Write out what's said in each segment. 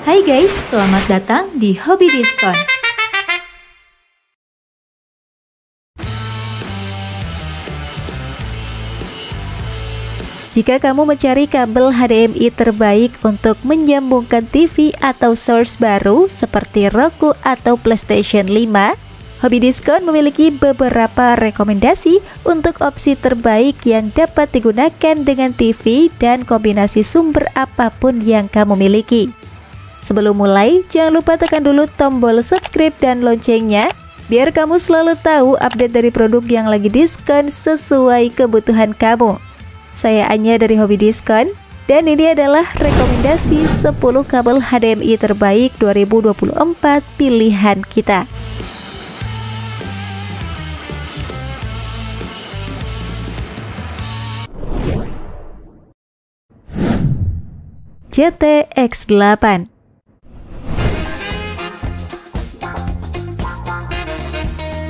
Hai guys, selamat datang di Hobi Diskon. Jika kamu mencari kabel HDMI terbaik untuk menyambungkan TV atau source baru seperti Roku atau PlayStation 5, Hobi Diskon memiliki beberapa rekomendasi untuk opsi terbaik yang dapat digunakan dengan TV dan kombinasi sumber apapun yang kamu miliki. Sebelum mulai, jangan lupa tekan dulu tombol subscribe dan loncengnya, biar kamu selalu tahu update dari produk yang lagi diskon sesuai kebutuhan kamu. Saya Anya dari Hobi Diskon, dan ini adalah rekomendasi 10 kabel HDMI terbaik 2024 pilihan kita. JT-X8.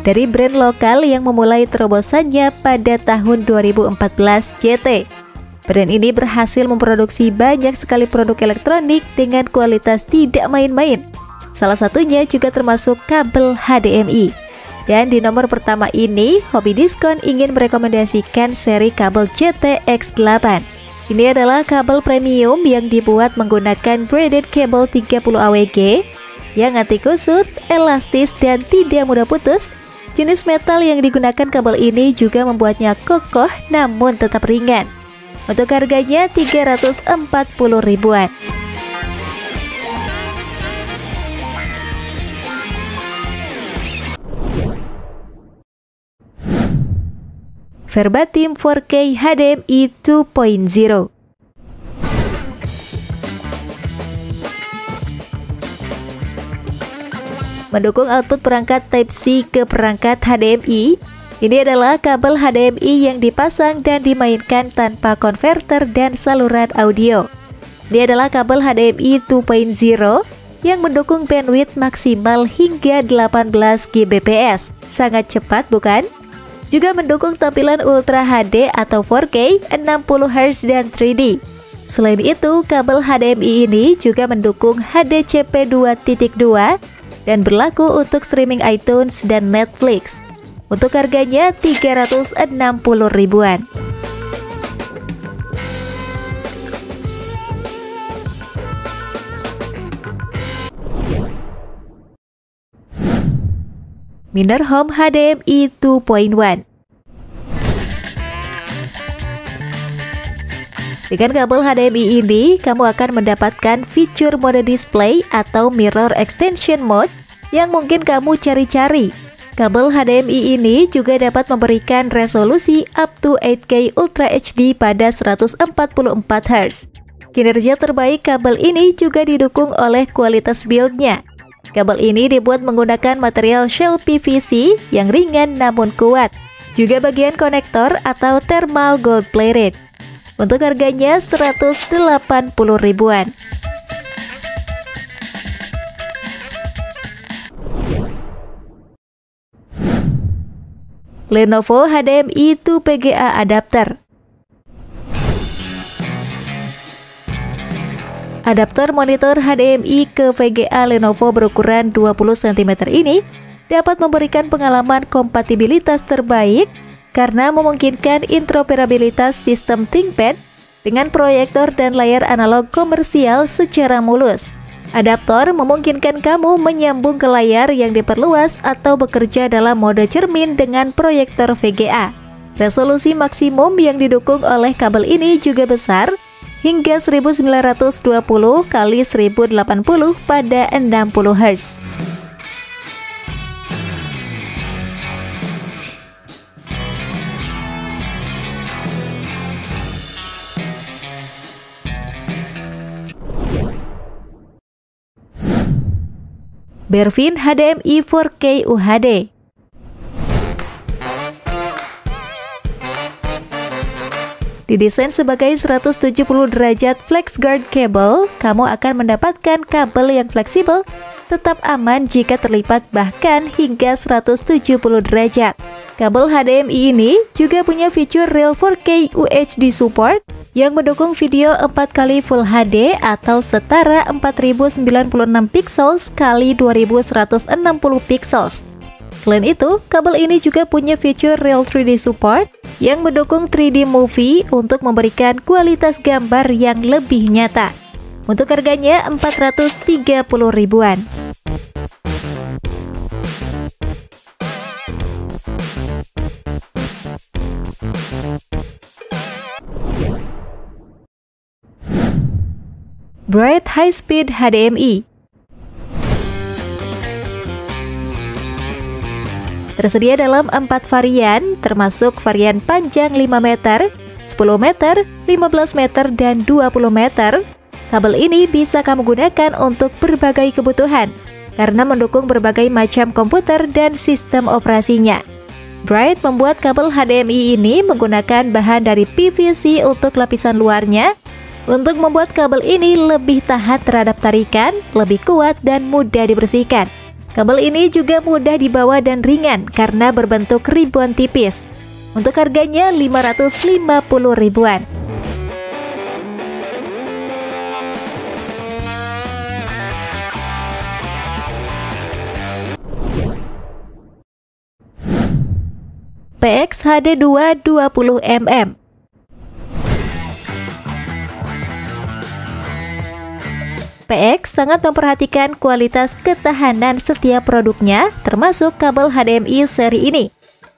Dari brand lokal yang memulai terobosannya pada tahun 2014, JT. Brand ini berhasil memproduksi banyak sekali produk elektronik dengan kualitas tidak main-main. Salah satunya juga termasuk kabel HDMI. Dan di nomor pertama ini, Hobi Diskon ingin merekomendasikan seri kabel JT-X8. Ini adalah kabel premium yang dibuat menggunakan braided cable 30 AWG yang anti kusut, elastis, dan tidak mudah putus. Jenis metal yang digunakan kabel ini juga membuatnya kokoh namun tetap ringan. Untuk harganya 340 ribuan. Verbatim 4K HDMI 2.0. Mendukung output perangkat Type-C ke perangkat HDMI. Ini adalah kabel HDMI yang dipasang dan dimainkan tanpa konverter dan saluran audio. Ini adalah kabel HDMI 2.0 yang mendukung bandwidth maksimal hingga 18 Gbps. Sangat cepat bukan? Juga mendukung tampilan Ultra HD atau 4K, 60Hz dan 3D. Selain itu, kabel HDMI ini juga mendukung HDCP 2.2 dan berlaku untuk streaming iTunes dan Netflix. Untuk harganya 360 ribuan. Minerhome HDMI 2.1. Dengan kabel HDMI ini, kamu akan mendapatkan fitur mode display atau mirror extension mode yang mungkin kamu cari-cari. Kabel HDMI ini juga dapat memberikan resolusi up to 8K Ultra HD pada 144Hz. Kinerja terbaik kabel ini juga didukung oleh kualitas build-nya. Kabel ini dibuat menggunakan material shell PVC yang ringan namun kuat. Juga bagian konektor atau thermal gold plated. Untuk harganya 180 ribuan. Lenovo HDMI to VGA adapter. Adaptor monitor HDMI ke VGA Lenovo berukuran 20 cm ini dapat memberikan pengalaman kompatibilitas terbaik karena memungkinkan interoperabilitas sistem ThinkPad dengan proyektor dan layar analog komersial secara mulus. Adaptor memungkinkan kamu menyambung ke layar yang diperluas atau bekerja dalam mode cermin dengan proyektor VGA. Resolusi maksimum yang didukung oleh kabel ini juga besar, hingga 1920 x 1080 pada 60Hz. Bervin HDMI 4K UHD. Didesain sebagai 170 derajat FlexGuard cable, kamu akan mendapatkan kabel yang fleksibel, tetap aman jika terlipat bahkan hingga 170 derajat. Kabel HDMI ini juga punya fitur Real 4K UHD support yang mendukung video 4x Full HD atau setara 4096 pixels x 2160 pixels. Selain itu, kabel ini juga punya fitur Real 3D support yang mendukung 3D movie untuk memberikan kualitas gambar yang lebih nyata. Untuk harganya 430 ribuan. Bright High Speed HDMI. Tersedia dalam 4 varian, termasuk varian panjang 5 meter, 10 meter, 15 meter, dan 20 meter. Kabel ini bisa kamu gunakan untuk berbagai kebutuhan, karena mendukung berbagai macam komputer dan sistem operasinya. Bright membuat kabel HDMI ini menggunakan bahan dari PVC untuk lapisan luarnya, untuk membuat kabel ini lebih tahan terhadap tarikan, lebih kuat, dan mudah dibersihkan. Kabel ini juga mudah dibawa dan ringan karena berbentuk ribuan tipis. Untuk harganya 550 ribuan. PX HD2 20mm. PX sangat memperhatikan kualitas ketahanan setiap produknya, termasuk kabel HDMI seri ini,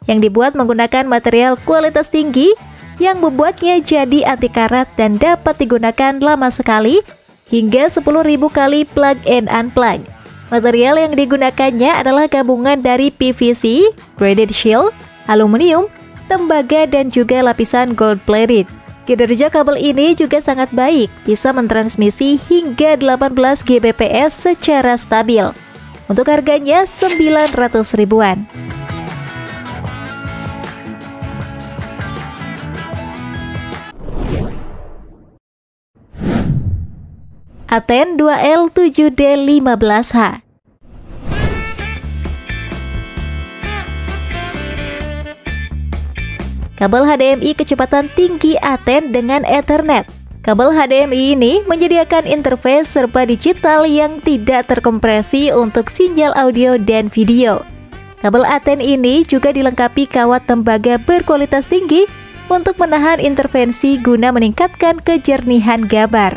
yang dibuat menggunakan material kualitas tinggi yang membuatnya jadi anti karat dan dapat digunakan lama sekali hingga 10.000 kali plug and unplug. Material yang digunakannya adalah gabungan dari PVC, braided shield, aluminium, tembaga, dan juga lapisan gold plated. Kinerja kabel ini juga sangat baik, bisa mentransmisi hingga 18 Gbps secara stabil. Untuk harganya 900 ribuan. Aten 2L 7D15H. Kabel HDMI kecepatan tinggi Aten dengan Ethernet. Kabel HDMI ini menyediakan interface serba digital yang tidak terkompresi untuk sinyal audio dan video. Kabel Aten ini juga dilengkapi kawat tembaga berkualitas tinggi untuk menahan intervensi guna meningkatkan kejernihan gambar.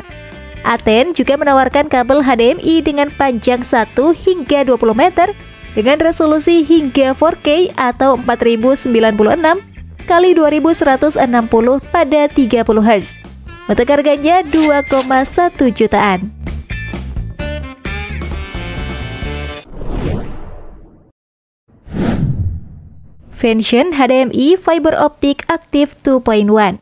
Aten juga menawarkan kabel HDMI dengan panjang 1 hingga 20 meter dengan resolusi hingga 4K atau 4096 kali 2160 pada 30 Hz. Untuk harganya 2,1 jutaan. Vention HDMI Fiber Optic Active 2.1.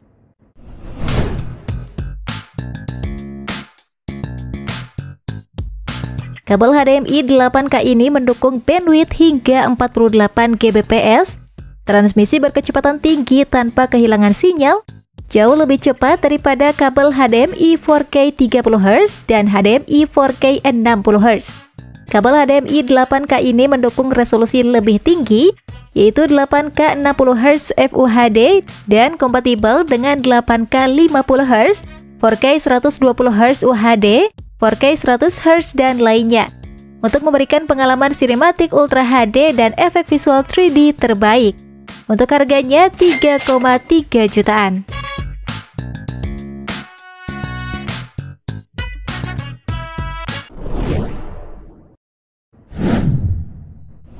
Kabel HDMI 8K ini mendukung bandwidth hingga 48 Gbps, transmisi berkecepatan tinggi tanpa kehilangan sinyal, jauh lebih cepat daripada kabel HDMI 4K 30Hz dan HDMI 4K 60Hz. Kabel HDMI 8K ini mendukung resolusi lebih tinggi, yaitu 8K 60Hz FUHD dan kompatibel dengan 8K 50Hz, 4K 120Hz UHD, 4K 100Hz, dan lainnya, untuk memberikan pengalaman sinematik Ultra HD dan efek visual 3D terbaik. Untuk harganya 3,3 jutaan.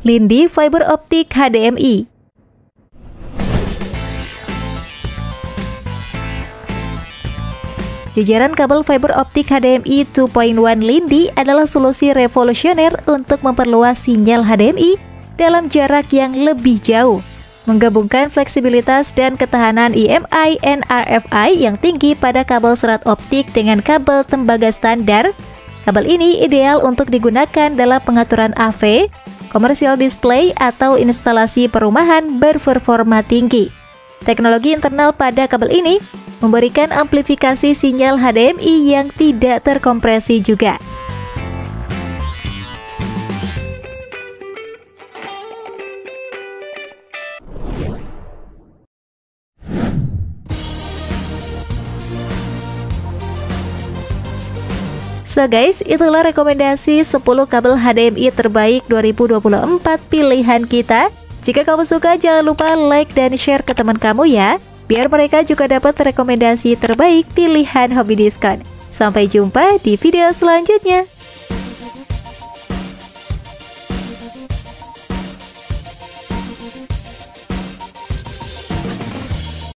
Lindy Fiber Optic HDMI. Jajaran kabel fiber optik HDMI 2.1 Lindy adalah solusi revolusioner untuk memperluas sinyal HDMI dalam jarak yang lebih jauh, menggabungkan fleksibilitas dan ketahanan EMI dan RFI yang tinggi pada kabel serat optik dengan kabel tembaga standar. Kabel ini ideal untuk digunakan dalam pengaturan AV, komersial display, atau instalasi perumahan berperforma tinggi. Teknologi internal pada kabel ini memberikan amplifikasi sinyal HDMI yang tidak terkompresi juga. So guys, itulah rekomendasi 10 kabel HDMI terbaik 2024 pilihan kita. Jika kamu suka, jangan lupa like dan share ke teman kamu ya, biar mereka juga dapat rekomendasi terbaik pilihan Hobi Diskon. Sampai jumpa di video selanjutnya.